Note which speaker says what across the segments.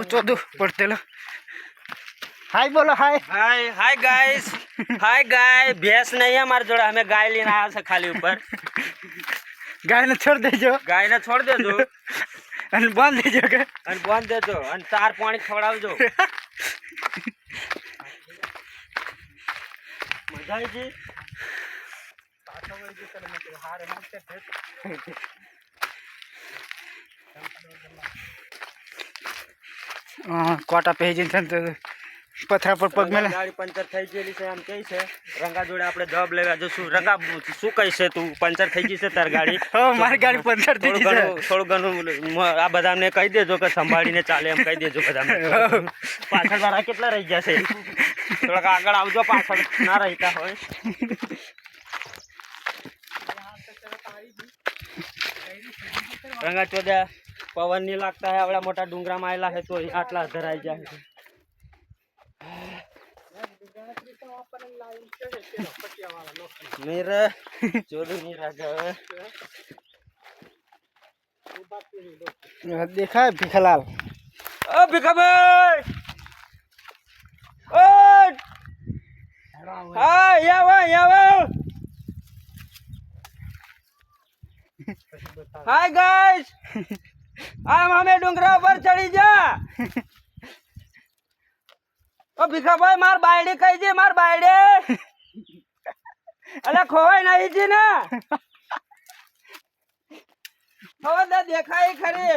Speaker 1: चौदह पड़ते लो हाय बोलो हाय
Speaker 2: हाय हाय गाइस हाय गाय भैंस नहीं है हमारे जोड़ा हमें गाय लेना आया से खाली ऊपर
Speaker 1: गाय ने छोड़ देजो
Speaker 2: गाय ने छोड़ दे दो
Speaker 1: અને બાંધ દેજો કે
Speaker 2: અને બાંધ દેજો અને ચાર પાણી ખવડાવજો મજા આવી ગઈ
Speaker 1: કોટા પહેજી પથરા પર પગ મેલે
Speaker 2: ગાડી પંચર થઈ ગયેલી છે આમ કહી છે રંગા જોડે આપણે જવાબ લેવા જશું રંગા શું કહી છે તું પંચર થઈ ગઈ છે તાર ગાડી
Speaker 1: મારી ગાડી પંચર થઈ ગઈ છે
Speaker 2: થોડું ઘણું આ બધાને કહી દેજો કે સંભાળીને ચાલે એમ કહી દેજો બધાને પાછળ વાળા કેટલા રહી ગયા છે થોડાક આગળ આવજો પાછળ ના રહેતા હોય રંગા ચોદ્યા પવન નહીં લાગતા है आवड़ा मोटा डूंगरा में आयला है तो आटला धराई जाए मेरा चोरी नहीं राजा
Speaker 1: देखा है भिखालाल
Speaker 2: ओ भिखा भाई ओ हाँ यावा हाय गाइस आम हमें डूंगरा पर चढ़ी जा ओ भिखा भाई मार बायडी कही जी मार बायडी अरे खोवाई नहीं जी ना खोवा दे देखाई खरी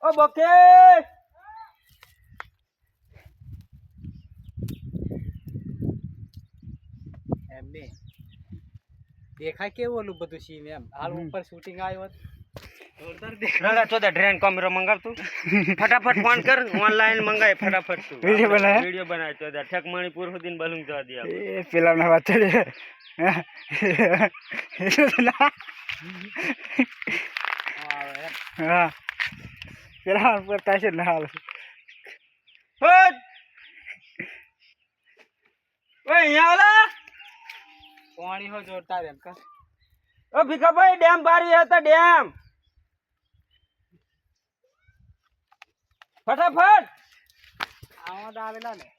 Speaker 2: ओ बके
Speaker 1: એમને દેખાય કેવું ઓલું બધું સીન એમ હાલ ઉપર શૂટિંગ આવ્યો જોરદાર
Speaker 2: रंगा चौदह ट्रेन कैमरा मंगा तू फटाफट फोन कर ऑनलाइन मंगाए फटाफट तू वीडियो बनाए चौदह ठेक मणिपुर दिन बलूंग जा दिया
Speaker 1: ए पेला ना बात चले हां पेला पर तासे ना हाल
Speaker 2: हट ओए यहां वाला
Speaker 1: पानी हो जोरदार एम का
Speaker 2: ओ भिखा भाई डैम बारी है तो डैम फटाफट
Speaker 1: आवाज आवेला ने